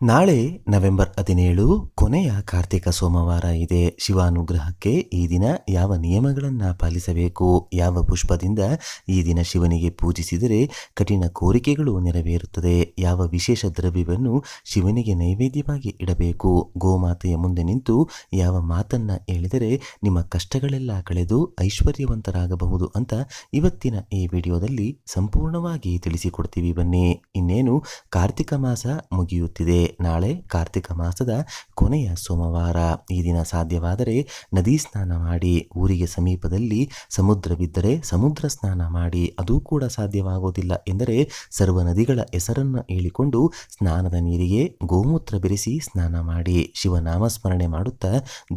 ನಾಳೆ ನವೆಂಬರ್ 17 ಕೊನೆಯ ಕಾರ್ತಿಕ ಸೋಮವಾರ ಇದೆ. ಶಿವಾನುಗ್ರಹಕ್ಕೆ ಈ ದಿನ ಯಾವ ನಿಯಮಗಳನ್ನು ಪಾಲಿಸಬೇಕು, ಯಾವ ಪುಷ್ಪದಿಂದ ಈ ದಿನ ಶಿವನಿಗೆ ಪೂಜಿಸಿದರೆ ಕಠಿಣ ಕೋರಿಕೆಗಳು ನೆರವೇರುತ್ತದೆ, ಯಾವ ವಿಶೇಷ ದ್ರವ್ಯವನ್ನು ಶಿವನಿಗೆ ನೈವೇದ್ಯವಾಗಿ ಇಡಬೇಕು, ಗೋಮಾತೆಯ ಮುಂದೆ ನಿಂತು ಯಾವ ಮಾತನ್ನ ಹೇಳಿದರೆ ನಿಮ್ಮ ಕಷ್ಟಗಳೆಲ್ಲ ಕಳೆದು ಐಶ್ವರ್ಯವಂತರಾಗಬಹುದು ಅಂತ ಇವತ್ತಿನ ಈ ವಿಡಿಯೋದಲ್ಲಿ ಸಂಪೂರ್ಣವಾಗಿ ತಿಳಿಸಿಕೊಡ್ತೀವಿ. ಬನ್ನಿ. ಇನ್ನೇನು ಕಾರ್ತಿಕ ಮಾಸ ಮುಗಿಯುತ್ತಿದೆ. ನಾಳೆ ಕಾರ್ತಿಕ ಮಾಸದ ಕೊನೆಯ ಸೋಮವಾರ. ಈ ದಿನ ಸಾಧ್ಯವಾದರೆ ನದಿ ಸ್ನಾನ ಮಾಡಿ, ಊರಿಗೆ ಸಮೀಪದಲ್ಲಿ ಸಮುದ್ರವಿದ್ದರೆ ಸಮುದ್ರ ಸ್ನಾನ ಮಾಡಿ, ಅದು ಕೂಡ ಸಾಧ್ಯವಾಗುವುದಿಲ್ಲ ಎಂದರೆ ಸರ್ವ ನದಿಗಳ ಹೆಸರನ್ನು ಹೇಳಿಕೊಂಡು ಸ್ನಾನದ ನೀರಿಗೆ ಗೋಮೂತ್ರ ಬೆರೆಸಿ ಸ್ನಾನ ಮಾಡಿ, ಶಿವನಾಮಸ್ಮರಣೆ ಮಾಡುತ್ತಾ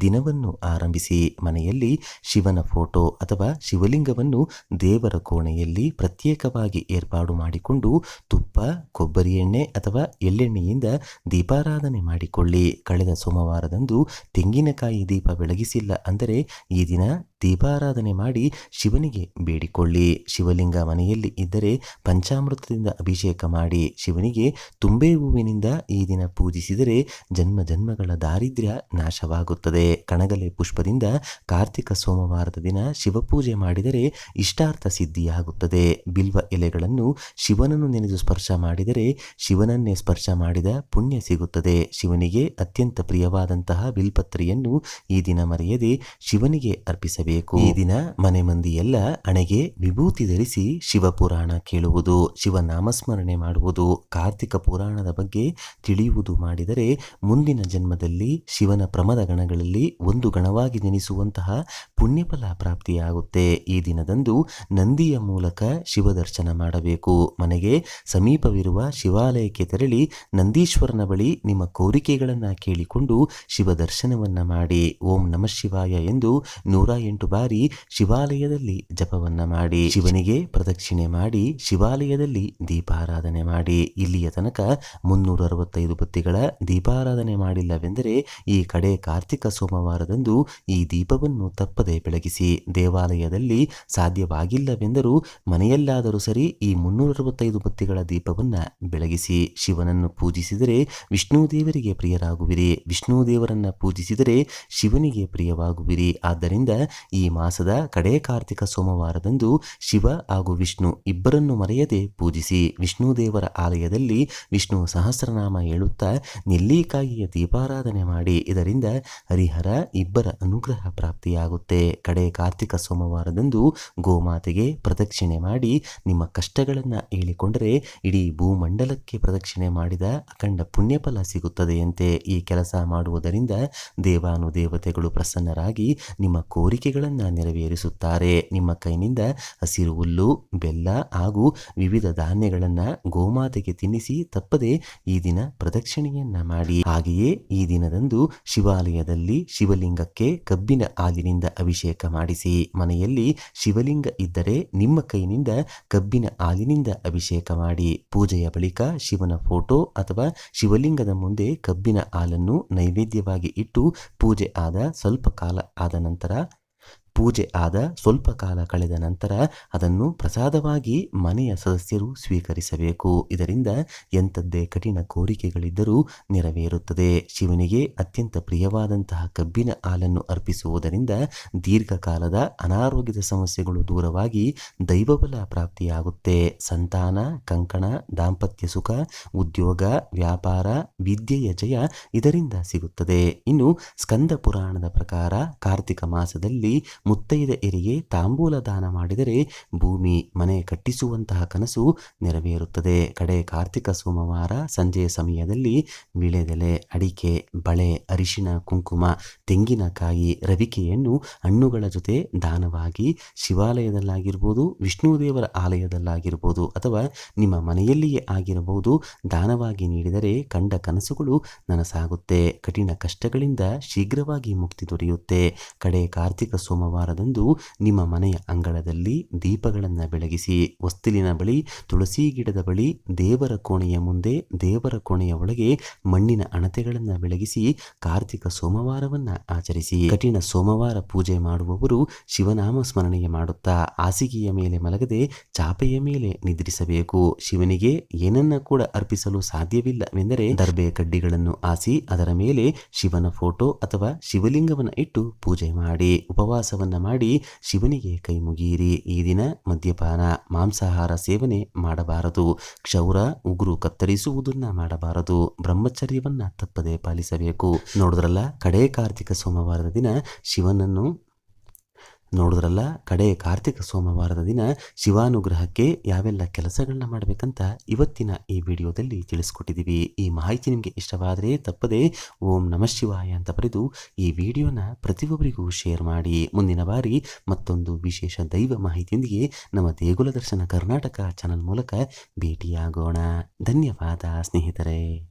ದಿನವನ್ನು ಆರಂಭಿಸಿ. ಮನೆಯಲ್ಲಿ ಶಿವನ ಫೋಟೋ ಅಥವಾ ಶಿವಲಿಂಗವನ್ನು ದೇವರ ಕೋಣೆಯಲ್ಲಿ ಪ್ರತ್ಯೇಕವಾಗಿ ಏರ್ಪಾಡು ಮಾಡಿಕೊಂಡು ತುಪ್ಪ, ಕೊಬ್ಬರಿ ಎಣ್ಣೆ ಅಥವಾ ಎಳ್ಳೆಣ್ಣೆಯಿಂದ ದೀಪಾರಾಧನೆ ಮಾಡಿಕೊಳ್ಳಿ. ಕಳೆದ ಸೋಮವಾರದಂದು ತೆಂಗಿನಕಾಯಿ ದೀಪ ಬೆಳಗಿಸಿಲ್ಲ ಅಂದರೆ ಈ ದಿನ ದೀಪಾರಾಧನೆ ಮಾಡಿ ಶಿವನಿಗೆ ಬೇಡಿಕೊಳ್ಳಿ. ಶಿವಲಿಂಗ ಮನೆಯಲ್ಲಿ ಇದ್ದರೆ ಪಂಚಾಮೃತದಿಂದ ಅಭಿಷೇಕ ಮಾಡಿ ಶಿವನಿಗೆ ತುಂಬೆ ಹೂವಿನಿಂದ ಈ ದಿನ ಪೂಜಿಸಿದರೆ ಜನ್ಮ ಜನ್ಮಗಳ ದಾರಿದ್ರ್ಯ ನಾಶವಾಗುತ್ತದೆ. ಕಣಗಲೆ ಪುಷ್ಪದಿಂದ ಕಾರ್ತಿಕ ಸೋಮವಾರದ ದಿನ ಶಿವಪೂಜೆ ಮಾಡಿದರೆ ಇಷ್ಟಾರ್ಥ ಸಿದ್ಧಿಯಾಗುತ್ತದೆ. ಬಿಲ್ವ ಎಲೆಗಳನ್ನು ಶಿವನನ್ನು ನೆನೆದು ಸ್ಪರ್ಶ ಮಾಡಿದರೆ ಶಿವನನ್ನೇ ಸ್ಪರ್ಶ ಮಾಡಿದ ಪುಣ್ಯ ಸಿಗುತ್ತದೆ. ಶಿವನಿಗೆ ಅತ್ಯಂತ ಪ್ರಿಯವಾದಂತಹ ಬಿಲ್ಪತ್ರೆಯನ್ನು ಈ ದಿನ ಮರೆಯದೆ ಶಿವನಿಗೆ ಅರ್ಪಿಸಬೇಕು. ಈ ದಿನ ಮನೆ ಮಂದಿ ಎಲ್ಲ ಹಣೆಗೆ ವಿಭೂತಿ ಧರಿಸಿ ಶಿವಪುರಾಣ ಕೇಳುವುದು, ಶಿವನಾಮಸ್ಮರಣೆ ಮಾಡುವುದು, ಕಾರ್ತಿಕ ಪುರಾಣದ ಬಗ್ಗೆ ತಿಳಿಯುವುದು ಮಾಡಿದರೆ ಮುಂದಿನ ಜನ್ಮದಲ್ಲಿ ಶಿವನ ಪ್ರಮದ ಗಣಗಳಲ್ಲಿ ಒಂದು ಗಣವಾಗಿ ನೆನೆಸುವಂತಹ ಪುಣ್ಯಫಲ ಪ್ರಾಪ್ತಿಯಾಗುತ್ತೆ. ಈ ದಿನದಂದು ನಂದಿಯ ಮೂಲಕ ಶಿವ ದರ್ಶನ ಮಾಡಬೇಕು. ಮನೆಗೆ ಸಮೀಪವಿರುವ ಶಿವಾಲಯಕ್ಕೆ ತೆರಳಿ ನಂದೀಶ್ವರನ ಬಳಿ ನಿಮ್ಮ ಕೋರಿಕೆಗಳನ್ನು ಕೇಳಿಕೊಂಡು ಶಿವ ದರ್ಶನವನ್ನ ಮಾಡಿ ಓಂ ನಮಃ ಶಿವಾಯ ಎಂದು 108 ಬಾರಿ ಶಿವಾಲಯದಲ್ಲಿ ಜಪವನ್ನ ಮಾಡಿ ಶಿವನಿಗೆ ಪ್ರದಕ್ಷಿಣೆ ಮಾಡಿ ಶಿವಾಲಯದಲ್ಲಿ ದೀಪಾರಾಧನೆ ಮಾಡಿ. ಇಲ್ಲಿಯ ತನಕ 365 ಬತ್ತಿಗಳ ದೀಪಾರಾಧನೆ ಮಾಡಿಲ್ಲವೆಂದರೆ ಈ ಕಡೆ ಕಾರ್ತಿಕ ಸೋಮವಾರದಂದು ಈ ದೀಪವನ್ನು ತಪ್ಪದೆ ಬೆಳಗಿಸಿ. ದೇವಾಲಯದಲ್ಲಿ ಸಾಧ್ಯವಾಗಿಲ್ಲವೆಂದರೂ ಮನೆಯಲ್ಲಾದರೂ ಸರಿ ಈ 365 ಬತ್ತಿಗಳ ದೀಪವನ್ನ ಬೆಳಗಿಸಿ. ಶಿವನನ್ನು ಪೂಜಿಸಿದರೆ ವಿಷ್ಣು ದೇವರಿಗೆ ಪ್ರಿಯರಾಗುವಿರಿ, ವಿಷ್ಣು ದೇವರನ್ನ ಪೂಜಿಸಿದರೆ ಶಿವನಿಗೆ ಪ್ರಿಯವಾಗುವಿರಿ. ಆದ್ದರಿಂದ ಈ ಮಾಸದ ಕಡೆ ಕಾರ್ತಿಕ ಸೋಮವಾರದಂದು ಶಿವ ಹಾಗೂ ವಿಷ್ಣು ಇಬ್ಬರನ್ನು ಮರೆಯದೆ ಪೂಜಿಸಿ. ವಿಷ್ಣು ದೇವರ ಆಲಯದಲ್ಲಿ ವಿಷ್ಣು ಸಹಸ್ರನಾಮ ಹೇಳುತ್ತಾ ನೆಲ್ಲಿಕಾಯಿಯ ದೀಪಾರಾಧನೆ ಮಾಡಿ. ಇದರಿಂದ ಹರಿಹರ ಇಬ್ಬರ ಅನುಗ್ರಹ ಪ್ರಾಪ್ತಿಯಾಗುತ್ತೆ. ಕಡೆ ಕಾರ್ತಿಕ ಸೋಮವಾರದಂದು ಗೋಮಾತೆಗೆ ಪ್ರದಕ್ಷಿಣೆ ಮಾಡಿ ನಿಮ್ಮ ಕಷ್ಟಗಳನ್ನು ಹೇಳಿಕೊಂಡರೆ ಇಡೀ ಭೂಮಂಡಲಕ್ಕೆ ಪ್ರದಕ್ಷಿಣೆ ಮಾಡಿದ ಅಖಂಡ ಪುಣ್ಯಫಲ ಸಿಗುತ್ತದೆಯಂತೆ. ಈ ಕೆಲಸ ಮಾಡುವುದರಿಂದ ದೇವಾನುದೇವತೆಗಳು ಪ್ರಸನ್ನರಾಗಿ ನಿಮ್ಮ ಕೋರಿಕೆಗಳನ್ನು ನೆರವೇರಿಸುತ್ತಾರೆ. ನಿಮ್ಮ ಕೈನಿಂದ ಹಸಿರು ಹುಲ್ಲು, ಬೆಲ್ಲ ಹಾಗೂ ವಿವಿಧ ಧಾನ್ಯಗಳನ್ನು ಗೋಮಾತೆಗೆ ತಿನ್ನಿಸಿ ತಪ್ಪದೆ ಈ ದಿನ ಪ್ರದಕ್ಷಿಣೆಯನ್ನ ಮಾಡಿ. ಹಾಗೆಯೇ ಈ ದಿನದಂದು ಶಿವಾಲಯದಲ್ಲಿ ಶಿವಲಿಂಗಕ್ಕೆ ಕಬ್ಬಿನ ಹಾಲಿನಿಂದ ಅಭಿಷೇಕ ಮಾಡಿಸಿ. ಮನೆಯಲ್ಲಿ ಶಿವಲಿಂಗ ಇದ್ದರೆ ನಿಮ್ಮ ಕೈನಿಂದ ಕಬ್ಬಿನ ಹಾಲಿನಿಂದ ಅಭಿಷೇಕ ಮಾಡಿ. ಪೂಜೆಯ ಬಳಿಕ ಶಿವನ ಫೋಟೋ ಅಥವಾ ಶಿವಲಿಂಗದ ಮುಂದೆ ಕಬ್ಬಿನ ಹಾಲನ್ನು ನೈವೇದ್ಯವಾಗಿ ಇಟ್ಟು ಪೂಜೆ ಆದ ಸ್ವಲ್ಪ ಕಾಲ ಕಳೆದ ನಂತರ ಅದನ್ನು ಪ್ರಸಾದವಾಗಿ ಮನೆಯ ಸದಸ್ಯರು ಸ್ವೀಕರಿಸಬೇಕು. ಇದರಿಂದ ಎಂಥದ್ದೇ ಕಠಿಣ ಕೋರಿಕೆಗಳಿದ್ದರೂ ನೆರವೇರುತ್ತದೆ. ಶಿವನಿಗೆ ಅತ್ಯಂತ ಪ್ರಿಯವಾದಂತಹ ಕಬ್ಬಿನ ಹಾಲನ್ನು ಅರ್ಪಿಸುವುದರಿಂದ ದೀರ್ಘಕಾಲದ ಅನಾರೋಗ್ಯದ ಸಮಸ್ಯೆಗಳು ದೂರವಾಗಿ ದೈವಬಲ ಪ್ರಾಪ್ತಿಯಾಗುತ್ತೆ. ಸಂತಾನ, ಕಂಕಣ, ದಾಂಪತ್ಯ ಸುಖ, ಉದ್ಯೋಗ, ವ್ಯಾಪಾರ, ವಿದ್ಯೆಯ ಜಯ ಇದರಿಂದ ಸಿಗುತ್ತದೆ. ಇನ್ನು ಸ್ಕಂದ ಪುರಾಣದ ಪ್ರಕಾರ ಕಾರ್ತಿಕ ಮಾಸದಲ್ಲಿ ಮುತ್ತೈದೆಯರಿಗೆ ತಾಂಬೂಲ ದಾನ ಮಾಡಿದರೆ ಭೂಮಿ ಮನೆ ಕಟ್ಟಿಸುವಂತಹ ಕನಸು ನೆರವೇರುತ್ತದೆ. ಕಡೆ ಕಾರ್ತಿಕ ಸೋಮವಾರ ಸಂಜೆಯ ಸಮಯದಲ್ಲಿ ವಿಳೆದೆಲೆ, ಅಡಿಕೆ, ಬಳೆ, ಅರಿಶಿಣ, ಕುಂಕುಮ, ತೆಂಗಿನಕಾಯಿ, ರವಿಕೆಯನ್ನು ಹಣ್ಣುಗಳ ಜೊತೆ ದಾನವಾಗಿ ಶಿವಾಲಯದಲ್ಲಾಗಿರ್ಬೋದು, ವಿಷ್ಣು ದೇವರ ಆಲಯದಲ್ಲಾಗಿರ್ಬೋದು ಅಥವಾ ನಿಮ್ಮ ಮನೆಯಲ್ಲಿಯೇ ಆಗಿರಬಹುದು ದಾನವಾಗಿ ನೀಡಿದರೆ ಕಂಡ ಕನಸುಗಳು ನನಸಾಗುತ್ತೆ. ಕಠಿಣ ಕಷ್ಟಗಳಿಂದ ಶೀಘ್ರವಾಗಿ ಮುಕ್ತಿ ದೊರೆಯುತ್ತೆ. ಕಡೆ ಕಾರ್ತಿಕ ಸೋಮವಾರ ಸೋಮವಾರದಂದು ನಿಮ್ಮ ಮನೆಯ ಅಂಗಳದಲ್ಲಿ ದೀಪಗಳನ್ನು ಬೆಳಗಿಸಿ, ಹೊಸ್ತಿಲಿನ ಬಳಿ, ತುಳಸಿ ಗಿಡದ ಬಳಿ, ದೇವರ ಕೋಣೆಯ ಮುಂದೆ, ದೇವರ ಕೋಣೆಯ ಒಳಗೆ ಮಣ್ಣಿನ ಹಣತೆಗಳನ್ನು ಬೆಳಗಿಸಿ ಕಾರ್ತಿಕ ಸೋಮವಾರವನ್ನ ಆಚರಿಸಿ. ಕಠಿಣ ಸೋಮವಾರ ಪೂಜೆ ಮಾಡುವವರು ಶಿವನಾಮ ಸ್ಮರಣೆಯ ಮಾಡುತ್ತಾ ಹಾಸಿಗೆಯ ಮೇಲೆ ಮಲಗದೆ ಚಾಪೆಯ ಮೇಲೆ ನಿದ್ರಿಸಬೇಕು. ಶಿವನಿಗೆ ಏನನ್ನ ಕೂಡ ಅರ್ಪಿಸಲು ಸಾಧ್ಯವಿಲ್ಲವೆಂದರೆ ದರ್ಬೆ ಕಡ್ಡಿಗಳನ್ನು ಹಾಸಿ ಅದರ ಮೇಲೆ ಶಿವನ ಫೋಟೋ ಅಥವಾ ಶಿವಲಿಂಗವನ್ನು ಇಟ್ಟು ಪೂಜೆ ಮಾಡಿ ಉಪವಾಸವನ್ನ ಮಾಡಿ ಶಿವನಿಗೆ ಕೈ ಮುಗಿಯಿರಿ. ಈ ದಿನ ಮದ್ಯಪಾನ, ಮಾಂಸಾಹಾರ ಸೇವನೆ ಮಾಡಬಾರದು. ಕ್ಷೌರ, ಉಗುರು ಕತ್ತರಿಸುವುದನ್ನ ಮಾಡಬಾರದು. ಬ್ರಹ್ಮಚರ್ಯವನ್ನ ತಪ್ಪದೆ ಪಾಲಿಸಬೇಕು. ನೋಡಿದ್ರಲ್ಲ, ಕಡೆ ಕಾರ್ತಿಕ ಸೋಮವಾರದ ದಿನ ಶಿವಾನುಗ್ರಹಕ್ಕೆ ಯಾವೆಲ್ಲ ಕೆಲಸಗಳನ್ನ ಮಾಡಬೇಕಂತ ಇವತ್ತಿನ ಈ ವಿಡಿಯೋದಲ್ಲಿ ತಿಳಿಸ್ಕೊಟ್ಟಿದ್ದೀವಿ. ಈ ಮಾಹಿತಿ ನಿಮಗೆ ಇಷ್ಟವಾದರೆ ತಪ್ಪದೆ ಓಂ ನಮಃ ಶಿವಾಯ ಅಂತ ಬರೆದು ಈ ವಿಡಿಯೋನ ಪ್ರತಿಯೊಬ್ಬರಿಗೂ ಶೇರ್ ಮಾಡಿ. ಮುಂದಿನ ಬಾರಿ ಮತ್ತೊಂದು ವಿಶೇಷ ದೈವ ಮಾಹಿತಿಯೊಂದಿಗೆ ನಮ್ಮ ದೇಗುಲ ದರ್ಶನ ಕರ್ನಾಟಕ ಚಾನಲ್ ಮೂಲಕ ಭೇಟಿಯಾಗೋಣ. ಧನ್ಯವಾದ ಸ್ನೇಹಿತರೆ.